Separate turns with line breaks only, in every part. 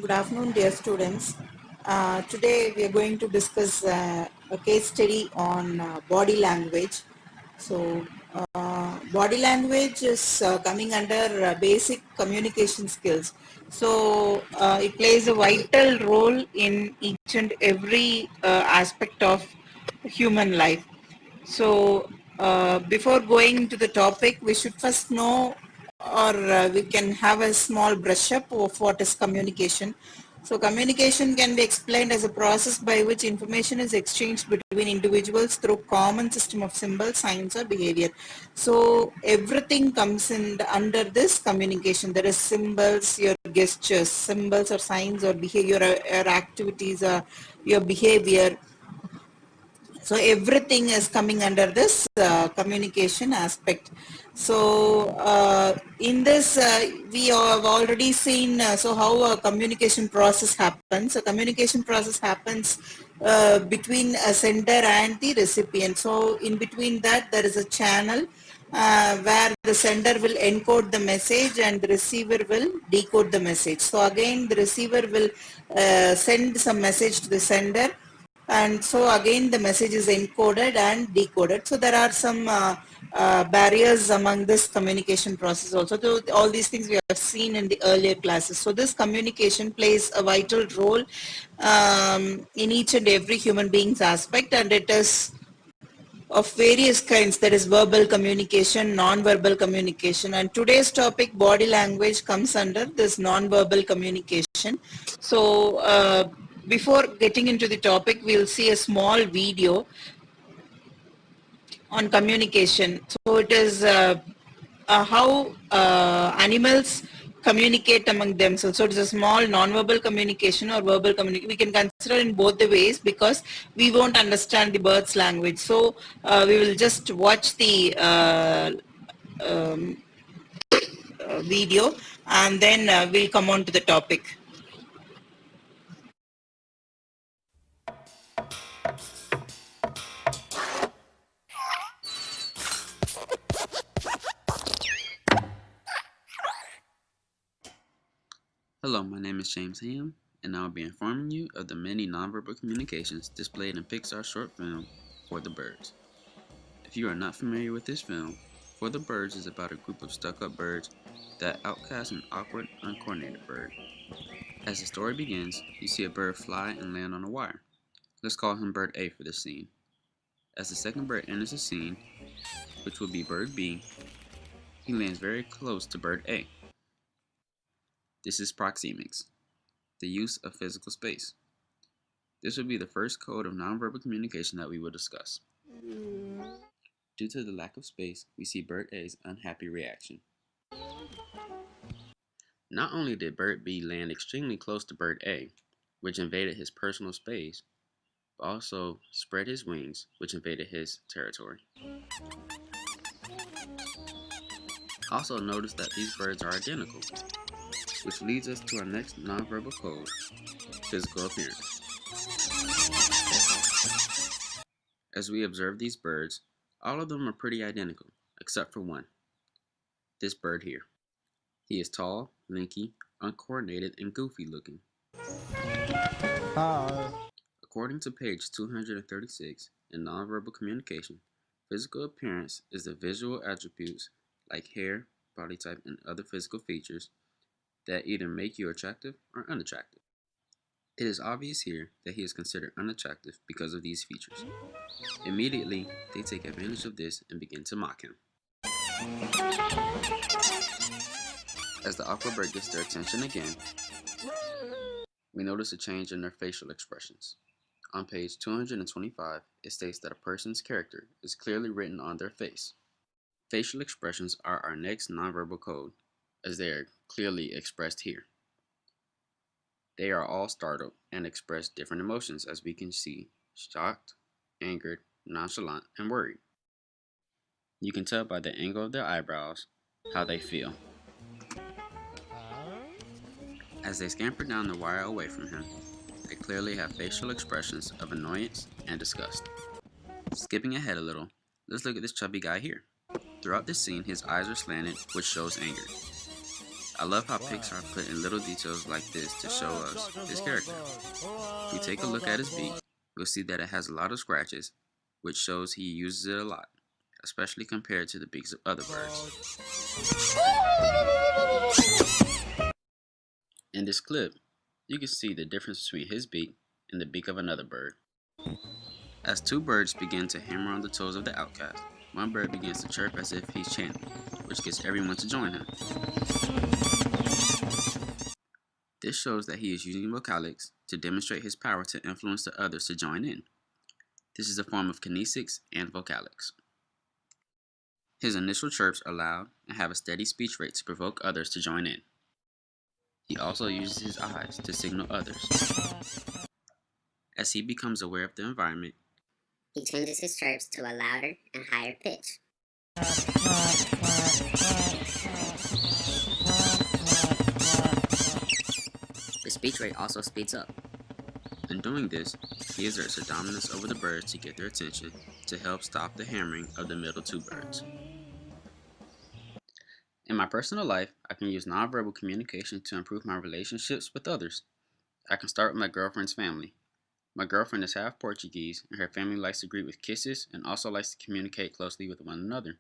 Good afternoon, dear students. Today we are going to discuss a case study on body language. So, body language is coming under basic communication skills. So, it plays a vital role in each and every aspect of human life. So, before going to the topic, we should first know, or we can have a small brush up of what is communication. So, communication can be explained as a process by which information is exchanged between individuals through common system of symbols, signs, or behavior. So, everything comes in under this communication. There is symbols, your gestures, symbols or signs or behavior, your activities, your behavior. So everything is coming under this communication aspect. So in this we have already seen so how a communication process happens. A communication process happens between a sender and the recipient. So in between that there is a channel where the sender will encode the message and the receiver will decode the message. So again the receiver will send some message to the sender, and so again the message is encoded and decoded. So there are some barriers among this communication process also. So all these things we have seen in the earlier classes. So this communication plays a vital role in each and every human being's aspect, and it is of various kinds. There is verbal communication, non-verbal communication, and today's topic, body language, comes under this non-verbal communication. So before getting into the topic, we'll see a small video on communication. So it is how animals communicate among themselves. So it is a small non-verbal communication or verbal communication. We can consider in both the ways because we won't understand the bird's language. So we will just watch the um, video, and then we'll come on to the topic.
Hello, my name is James Ham, and I will be informing you of the many nonverbal communications displayed in Pixar's short film, For the Birds. If you are not familiar with this film, For the Birds is about a group of stuck-up birds that outcast an awkward, uncoordinated bird. As the story begins, you see a bird fly and land on a wire. Let's call him Bird A for this scene. As the second bird enters the scene, which will be Bird B, he lands very close to Bird A. This is proxemics, the use of physical space. This will be the first code of nonverbal communication that we will discuss. Due to the lack of space, we see Bird A's unhappy reaction. Not only did Bird B land extremely close to Bird A, which invaded his personal space, but also spread his wings, which invaded his territory. Also notice that these birds are identical, which leads us to our next nonverbal code, physical appearance. As we observe these birds, all of them are pretty identical, except for one, this bird here. He is tall, lanky, uncoordinated, and goofy looking. According to page 236 in Nonverbal Communication, physical appearance is the visual attributes like hair, body type, and other physical features that either make you attractive or unattractive. It is obvious here that he is considered unattractive because of these features. Immediately, they take advantage of this and begin to mock him. As the awkward bird gets their attention again, we notice a change in their facial expressions. On page 225, it states that a person's character is clearly written on their face. Facial expressions are our next nonverbal code, as they are clearly expressed here. They are all startled and express different emotions, as we can see: shocked, angered, nonchalant, and worried. You can tell by the angle of their eyebrows how they feel. As they scamper down the wire away from him, they clearly have facial expressions of annoyance and disgust. Skipping ahead a little, let's look at this chubby guy here. Throughout this scene, his eyes are slanted, which shows anger. I love how Pixar put in little details like this to show us his character. If we take a look at his beak, we'll see that it has a lot of scratches, which shows he uses it a lot, especially compared to the beaks of other birds. In this clip, you can see the difference between his beak and the beak of another bird. As two birds begin to hammer on the toes of the outcast, one bird begins to chirp as if he's chanting, which gets everyone to join him. This shows that he is using vocalics to demonstrate his power to influence the others to join in. This is a form of kinesics and vocalics. His initial chirps are loud and have a steady speech rate to provoke others to join in. He also uses his eyes to signal others. As he becomes aware of the environment,
he changes his chirps to a louder and higher pitch. The speech rate also speeds up.
In doing this, he exerts a dominance over the birds to get their attention to help stop the hammering of the middle two birds. In my personal life, I can use nonverbal communication to improve my relationships with others. I can start with my girlfriend's family. My girlfriend is half Portuguese, and her family likes to greet with kisses and also likes to communicate closely with one another.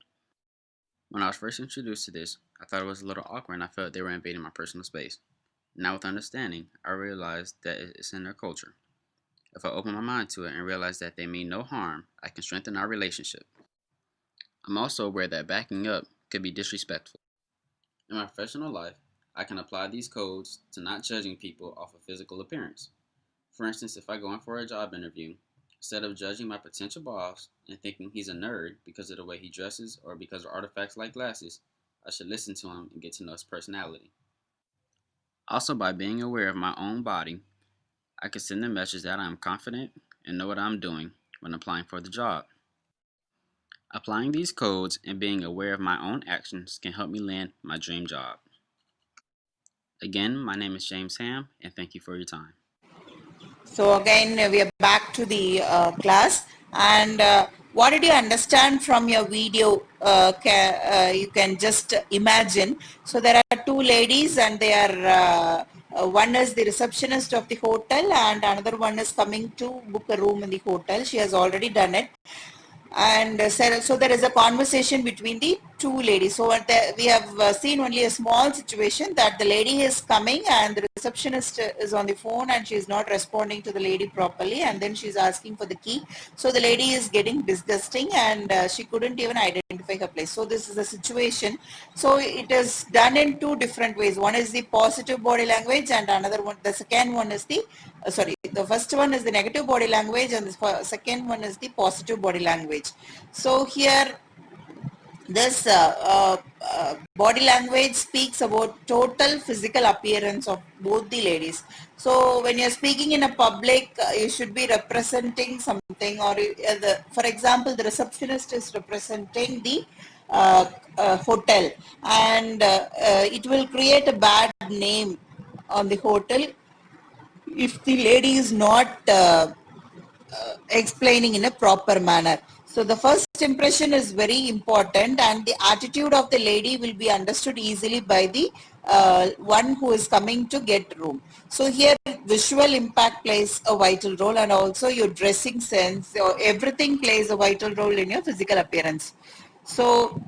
When I was first introduced to this, I thought it was a little awkward and I felt they were invading my personal space. Now with understanding, I realized that it's in their culture. If I open my mind to it and realize that they mean no harm, I can strengthen our relationship. I'm also aware that backing up could be disrespectful. In my professional life, I can apply these codes to not judging people off of physical appearance. For instance, if I go in for a job interview, instead of judging my potential boss and thinking he's a nerd because of the way he dresses or because of artifacts like glasses, I should listen to him and get to know his personality. Also, by being aware of my own body, I can send the message that I am confident and know what I'm doing when applying for the job. Applying these codes and being aware of my own actions can help me land my dream job. Again, my name is James Ham, and thank you for your time.
So again, we are back to the class, and what did you understand from your video? You can just imagine. So there are two ladies, and they are one is the receptionist of the hotel, and another one is coming to book a room in the hotel. She has already done it. And so there is a conversation between the two ladies. So we have seen only a small situation that the lady is coming and the receptionist is on the phone and she is not responding to the lady properly, and then she is asking for the key. So the lady is getting disgusting and she couldn't even identify her place. So this is the situation. So it is done in two different ways. One is the positive body language, and another one, the second one is the first one is the negative body language, and the second one is the positive body language. So here this body language speaks about total physical appearance of both the ladies. So when you're speaking in a public, you should be representing something, or for example, the receptionist is representing the hotel, and it will create a bad name on the hotel if the lady is not explaining in a proper manner. So the first impression is very important, and the attitude of the lady will be understood easily by the one who is coming to get room. So here visual impact plays a vital role, and also your dressing sense, or everything plays a vital role in your physical appearance. So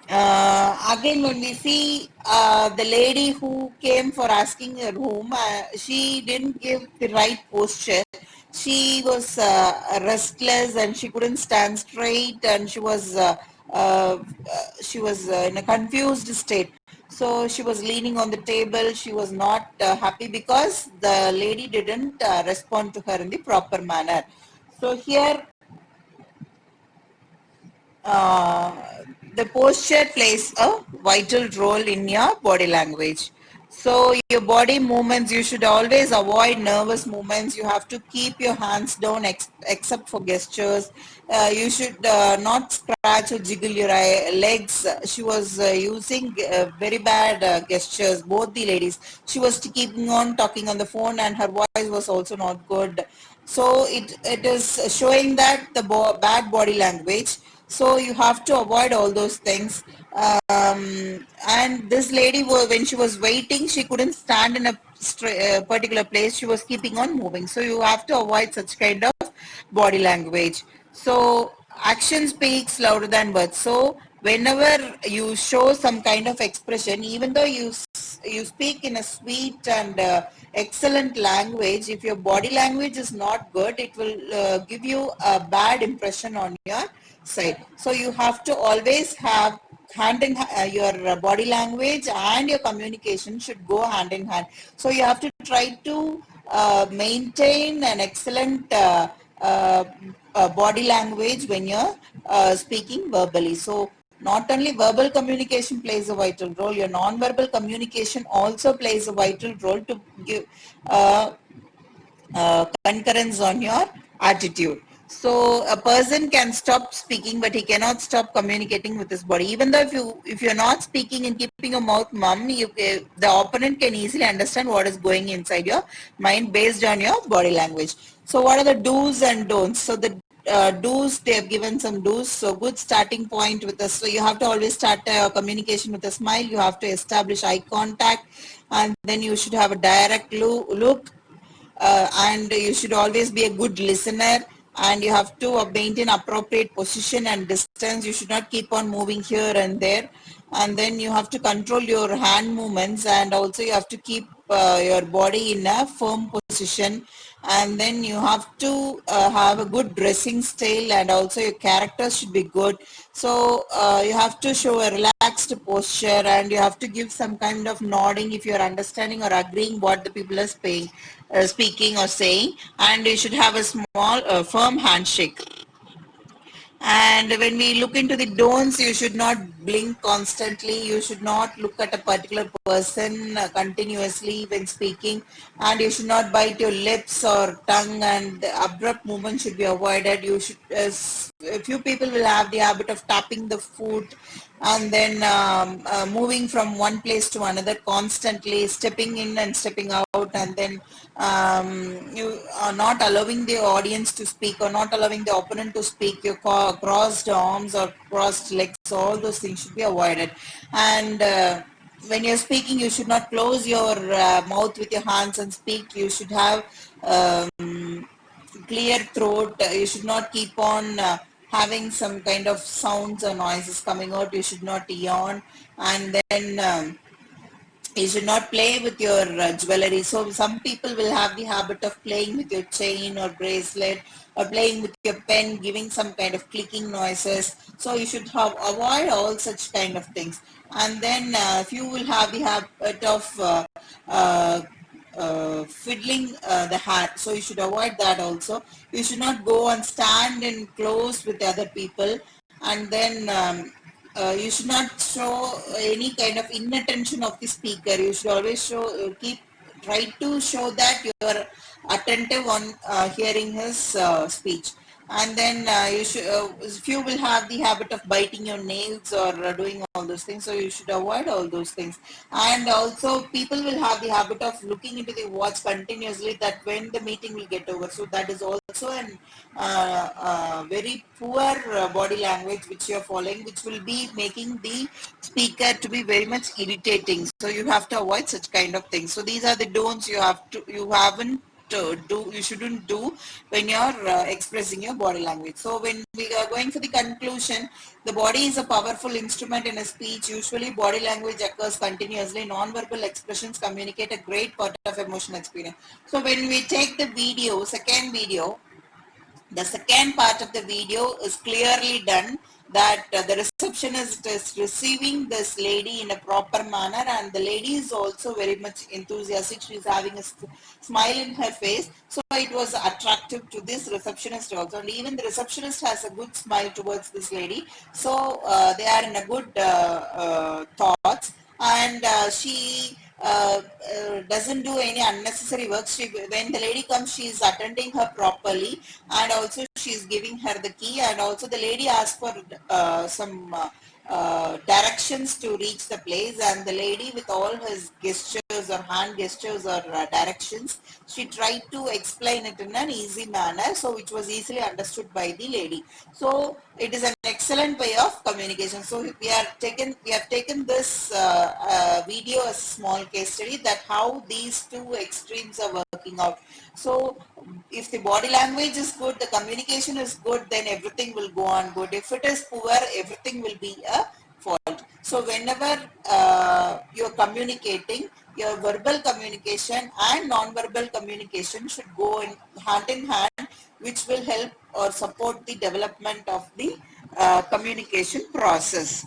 again, when we see the lady who came for asking a room, she didn't give the right posture. She was restless and she couldn't stand straight, and uh, she was in a confused state. So she was leaning on the table. She was not happy because the lady didn't respond to her in the proper manner. So here uh, the posture plays a vital role in your body language. So your body movements, you should always avoid nervous movements. You have to keep your hands down except for gestures. You should not scratch or jiggle your legs. She was using very bad gestures, both the ladies. She was keeping on talking on the phone and her voice was also not good. So it is showing that the bad body language. So you have to avoid all those things. And this lady, when she was waiting, she couldn't stand in a particular place. She was keeping on moving. So you have to avoid such kind of body language. So action speaks louder than words. So whenever you show some kind of expression, even though you speak in a sweet and excellent language, if your body language is not good, it will give you a bad impression on your side. So you have to always have hand in your body language and your communication should go hand in hand. So you have to try to maintain an excellent uh, body language when you're speaking verbally. So not only verbal communication plays a vital role, your non-verbal communication also plays a vital role to give concurrence on your attitude. So a person can stop speaking, but he cannot stop communicating with his body. Even though if you're not speaking and keeping your mouth mum, the opponent can easily understand what is going inside your mind based on your body language. So what are the do's and don'ts? So the do's, they have given some do's. So good starting point with us. So you have to always start communication with a smile. You have to establish eye contact, and then you should have a direct look, and you should always be a good listener, and you have to maintain appropriate position and distance. You should not keep on moving here and there, and then you have to control your hand movements, and also you have to keep your body in a firm position, and then you have to have a good dressing style, and also your character should be good. So you have to show a relaxed posture, and you have to give some kind of nodding if you are understanding or agreeing what the people are speaking or saying, and you should have a small firm handshake. And when we look into the don'ts, you should not blink constantly. You should not look at a particular person continuously when speaking. And you should not bite your lips or tongue, and the abrupt movement should be avoided. You should, a few people will have the habit of tapping the foot, and then moving from one place to another constantly, stepping in and stepping out, and then you are not allowing the audience to speak or not allowing the opponent to speak. Your crossed arms or crossed legs, all those things should be avoided. And when you're speaking, you should not close your mouth with your hands and speak. You should have clear throat. You should not keep on having some kind of sounds or noises coming out. You should not yawn, and then you should not play with your jewelry. So some people will have the habit of playing with your chain or bracelet, or playing with your pen, giving some kind of clicking noises. So you should avoid all such kind of things. And then if you will have the habit of uh, fiddling the hat, so you should avoid that also. You should not go and stand in close with other people, and then you should not show any kind of inattention of the speaker. You should always try to show that you are attentive on hearing his speech. And then if you will have the habit of biting your nails or doing all those things, so you should avoid all those things. And also people will have the habit of looking into the watch continuously, that when the meeting will get over. So that is also an very poor body language which you are following, which will be making the speaker to be very much irritating. So you have to avoid such kind of things. So these are the don'ts you haven't you shouldn't do when you're expressing your body language. So when we are going for the conclusion, the body is a powerful instrument in a speech. Usually body language occurs continuously. Non-verbal expressions communicate a great part of emotional experience. So when we take the second video, the second part of the video is clearly done, that the receptionist is receiving this lady in a proper manner, and the lady is also very much enthusiastic. She is having a smile in her face, so it was attractive to this receptionist also, and even the receptionist has a good smile towards this lady. So they are in a good thoughts, and she doesn't do any unnecessary work. When the lady comes, she is attending her properly, and also she is giving her the key, and also the lady asks for some directions to reach the place, and the lady, with all his gestures or hand gestures or directions, she tried to explain it in an easy manner, so which was easily understood by the lady. So it is an excellent way of communication. So we have taken this video as a small case study that how these two extremes are working out. So if the body language is good, the communication is good, then everything will go on good. If it is poor, everything will be a fault. So whenever you're communicating, your verbal communication and non-verbal communication should go hand in hand, which will help or support the development of the communication process.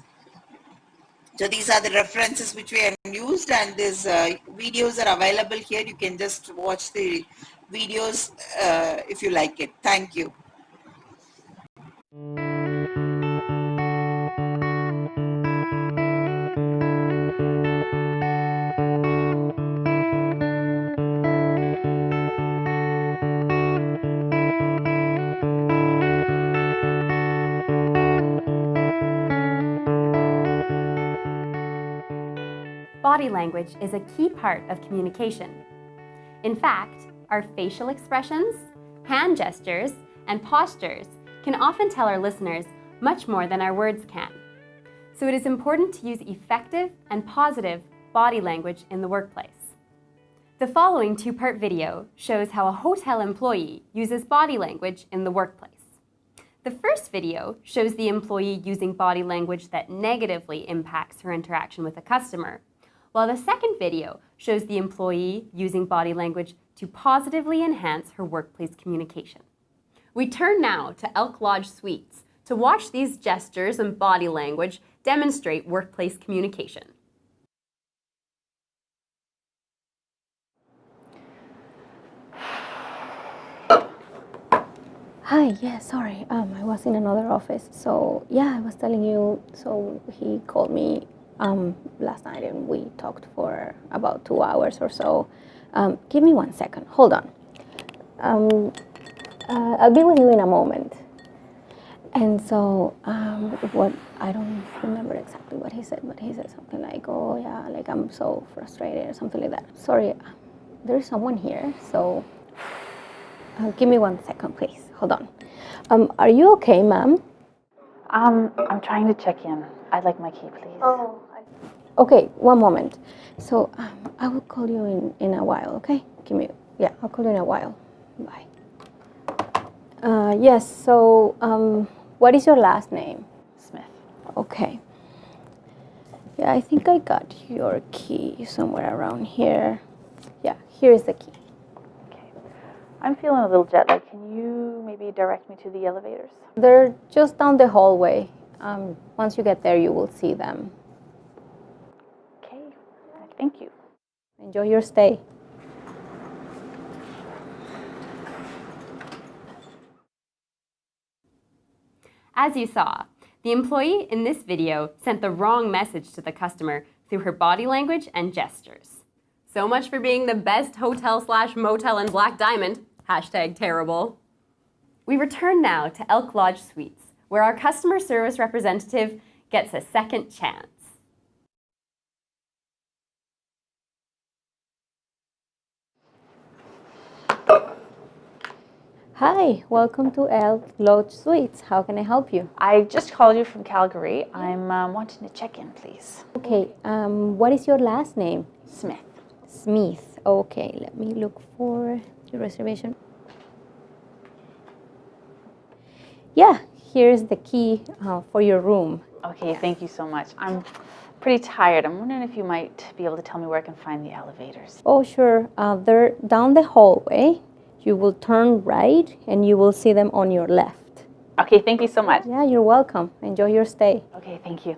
So these are the references which we have used, and these videos are available here. You can just watch the videos if you like it. Thank you.
Body language is a key part of communication. In fact, our facial expressions, hand gestures, and postures can often tell our listeners much more than our words can. So it is important to use effective and positive body language in the workplace. The following two-part video shows how a hotel employee uses body language in the workplace. The first video shows the employee using body language that negatively impacts her interaction with a customer, while the second video shows the employee using body language to positively enhance her workplace communication. We turn now to Elk Lodge Suites to watch these gestures and body language demonstrate workplace communication.
Hi, yeah, sorry. I was in another office. So, yeah, I was telling you. So, he called me last night and we talked for about 2 hours or so. Give me 1 second. Hold on. I'll be with you in a moment. And so, what I don't remember exactly what he said, but he said something like, "Oh, yeah, like I'm so frustrated," or something like that. Sorry, there is someone here. So, give me 1 second, please. Hold on. Are you okay, ma'am?
I'm trying to check in. I'd like my key, please.
Oh. Okay, 1 moment. So I will call you in a while. Okay? I'll call you in a while. Bye. Yes. So what is your last name?
Smith.
Okay. Yeah, I think I got your key somewhere around here. Yeah, here is the key.
I'm feeling a little jet lag. Can you maybe direct me to the elevators?
They're just down the hallway. Once you get there, you will see them.
Okay, thank you.
Enjoy your stay.
As you saw, the employee in this video sent the wrong message to the customer through her body language and gestures. So much for being the best hotel/motel in Black Diamond. #terrible. We return now to Elk Lodge Suites, where our customer service representative gets a second chance.
Hi, welcome to Elk Lodge Suites. How can I help you?
I just called you from Calgary. I'm wanting to check in, please.
Okay, what is your last name?
Smith.
Smith. Okay, let me look for your reservation. Yeah, here's the key for your room.
Okay, thank you so much. I'm pretty tired. I'm wondering if you might be able to tell me where I can find the elevators.
Oh, sure. They're down the hallway. You will turn right and you will see them on your left.
Okay, thank you so much.
Yeah, you're welcome. Enjoy your stay.
Okay, thank you.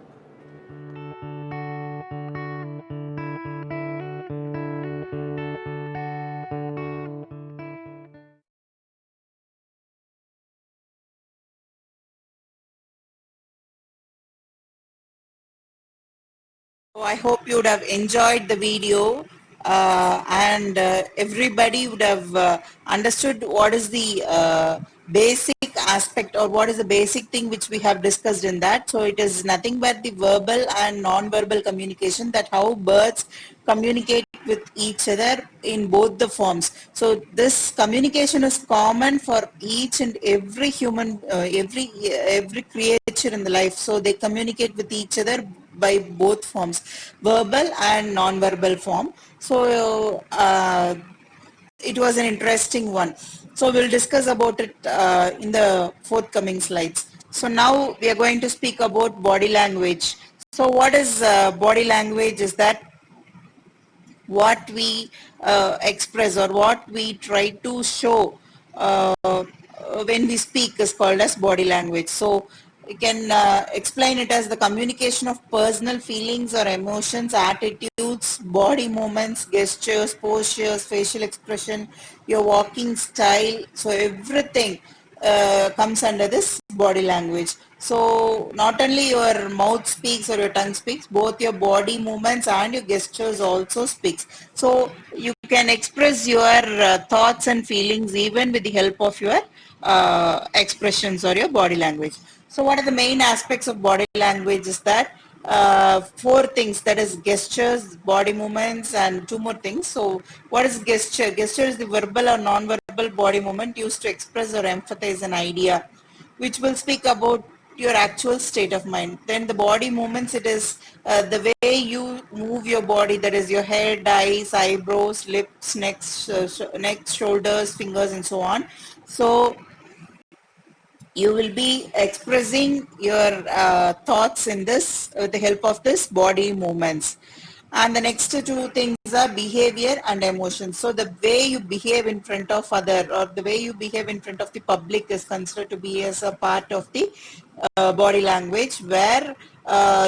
So I hope you would have enjoyed the video and everybody would have understood what is the basic aspect or what is the basic thing which we have discussed in that? So it is nothing but the verbal and non-verbal communication, that how birds communicate with each other in both the forms. So this communication is common for each and every human, every creature in the life. So they communicate with each other by both forms, verbal and non-verbal form. So it was an interesting one. So we'll discuss about it in the forthcoming slides. So now we are going to speak about body language. So what is body language? Is that what we express or what we try to show when we speak is called as body language. So you can explain it as the communication of personal feelings or emotions, attitudes, body movements, gestures, postures, facial expression, your walking style. So everything comes under this body language. So not only your mouth speaks or your tongue speaks, both your body movements and your gestures also speaks. So you can express your thoughts and feelings even with the help of your expressions or your body language. So what are the main aspects of body language is that four things, that is gestures, body movements, and two more things. So what is gesture? Gesture is the verbal or non-verbal body movement used to express or emphasize an idea, which will speak about your actual state of mind. Then the body movements, it is the way you move your body, that is your head, eyes, eyebrows, lips, neck, shoulders, fingers, and so on. So you will be expressing your thoughts in this with the help of this body movements. And the next two things are behavior and emotions. So the way you behave in front of other or the way you behave in front of the public is considered to be as a part of the body language, where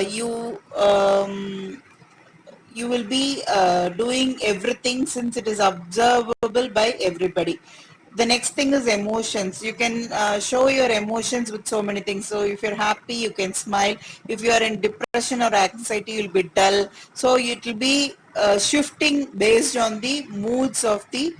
you will be doing everything since it is observable by everybody. The next thing is emotions. You can show your emotions with so many things. So if you're happy, you can smile. If you are in depression or anxiety, you'll be dull. So it will be shifting based on the moods of the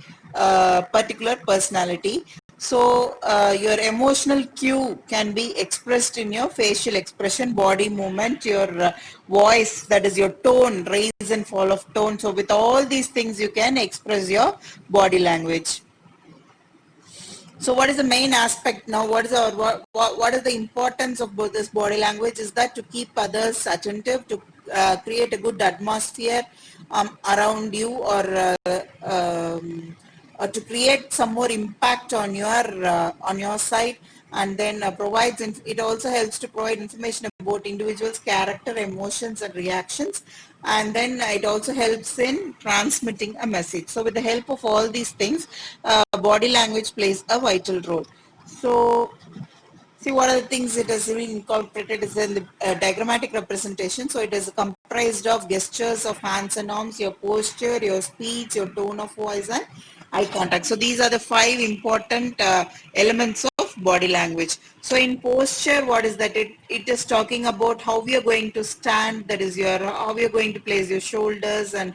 particular personality. So your emotional cue can be expressed in your facial expression, body movement, your voice, that is your tone, raise and fall of tone. So with all these things you can express your body language. So what is the main aspect now? What is the importance of both this body language? Is that to keep others attentive, to create a good atmosphere around you, or to create some more impact on your side, and then it also helps to provide information about individuals' character, emotions, and reactions, and then it also helps in transmitting a message. So with the help of all these things, body language plays a vital role. So see, what are the things it has been incorporated is in the diagrammatic representation. So it is comprised of gestures of hands and arms, your posture, your speech, your tone of voice, and eye contact. So these are the five important elements of body language. So in posture, what is that? It is talking about how we are going to stand, that is how we are going to place your shoulders, and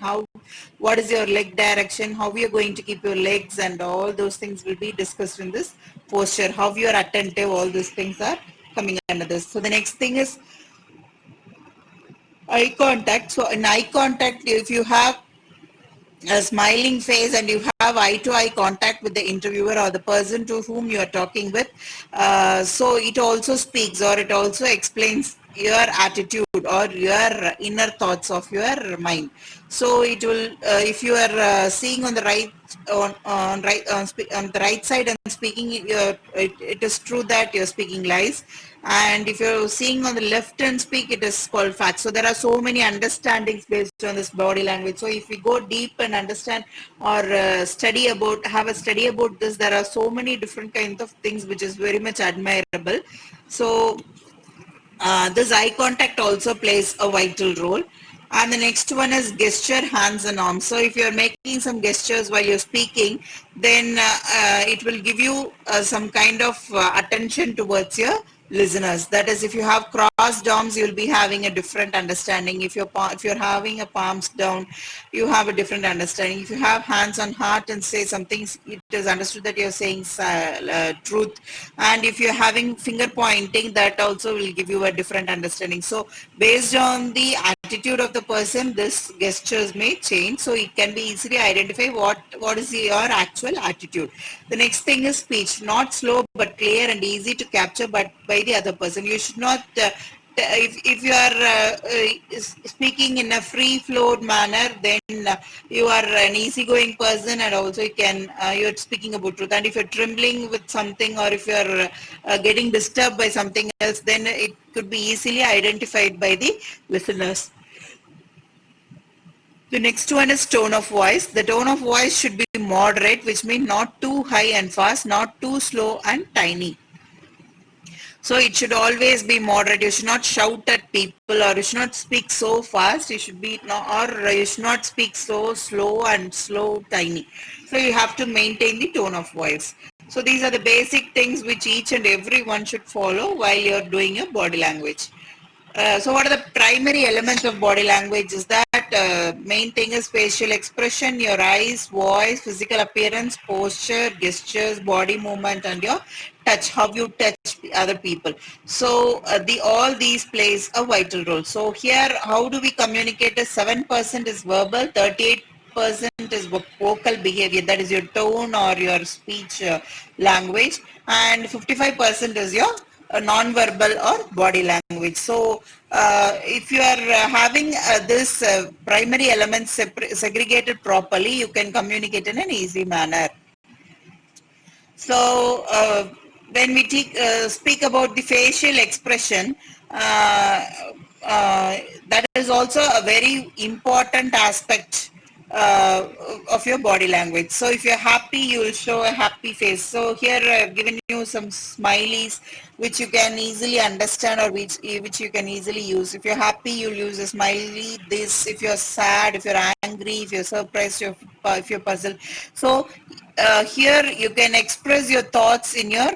what is your leg direction, how we are going to keep your legs, and all those things will be discussed in this posture. How you are attentive, all these things are coming under this. So the next thing is eye contact. So in eye contact, if you have a smiling face and you have eye to eye contact with the interviewer or the person to whom you are talking with, so it also speaks or it also explains your attitude or your inner thoughts of your mind. So it will, if you are seeing on the right on the right side and speaking, it is true that you're speaking lies, and if you're seeing on the left and speak, it is called facts. So there are so many understandings based on this body language. So if we go deep and understand or have a study about this, there are so many different kinds of things which is very much admirable. So this eye contact also plays a vital role. And the next one is gesture, hands and arms. So if you're making some gestures while you're speaking, then it will give you some kind of attention towards your listeners. That is, if you have crossed arms, you'll be having a different understanding. If you're having a palms down, you have a different understanding. If you have hands on heart and say something, it is understood that you're saying truth. And if you're having finger pointing, that also will give you a different understanding. So based on the attitude of the person, this gestures may change. So it can be easily identify what is your actual attitude. The next thing is speech, not slow but clear and easy to capture but by the other person. You should not if you are speaking in a free flowed manner, then you are an easygoing person, and also you're speaking about truth. And if you're trembling with something, or if you're getting disturbed by something else, then it could be easily identified by the listeners. The next one is tone of voice. The tone of voice should be moderate, which means not too high and fast, not too slow and tiny. So it should always be moderate. You should not shout at people, or you should not speak so fast. You should be or you should not speak so slow and slow tiny. So you have to maintain the tone of voice. So these are the basic things which each and every one should follow while you're doing your body language. So what are the primary elements of body language is that main thing is facial expression, your eyes, voice, physical appearance, posture, gestures, body movement, and your touch, how you touch other people. So all these plays a vital role. So here, how do we communicate? 7% is verbal, 38% is vocal behavior, that is your tone or your speech language, and 55% is your non-verbal or body language. So if you are having this primary elements segregated properly, you can communicate in an easy manner. So when we speak about the facial expression, uh, that is also a very important aspect of your body language. So if you're happy, you will show a happy face. So here I've given you some smileys which you can easily understand, or which you can easily use. If you're happy, you'll use a smiley. This, if you're sad, if you're angry, if you're surprised, if you're puzzled. So here you can express your thoughts in your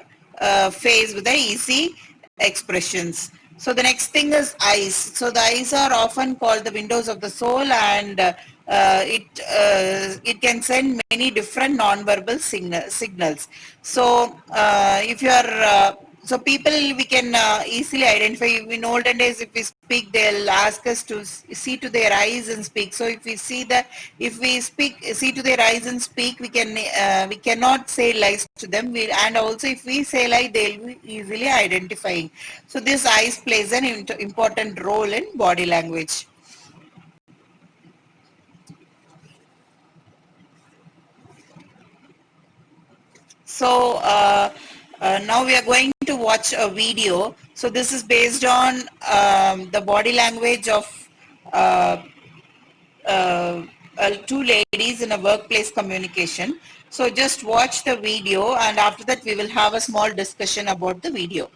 face with the easy expressions. So the next thing is eyes. So the eyes are often called the windows of the soul, and it can send many different non-verbal signals. So if you are so people, we can easily identify. In olden days, if we speak, they'll ask us to see to their eyes and speak. So if we see to their eyes and speak, we cannot say lies to them. And also if we say lie, they'll be easily identifying. So this eyes plays an important role in body language. So now we are going to watch a video. So this is based on the body language of uh, two ladies in a workplace communication. So just watch the video, and after that we will have a small discussion about the video.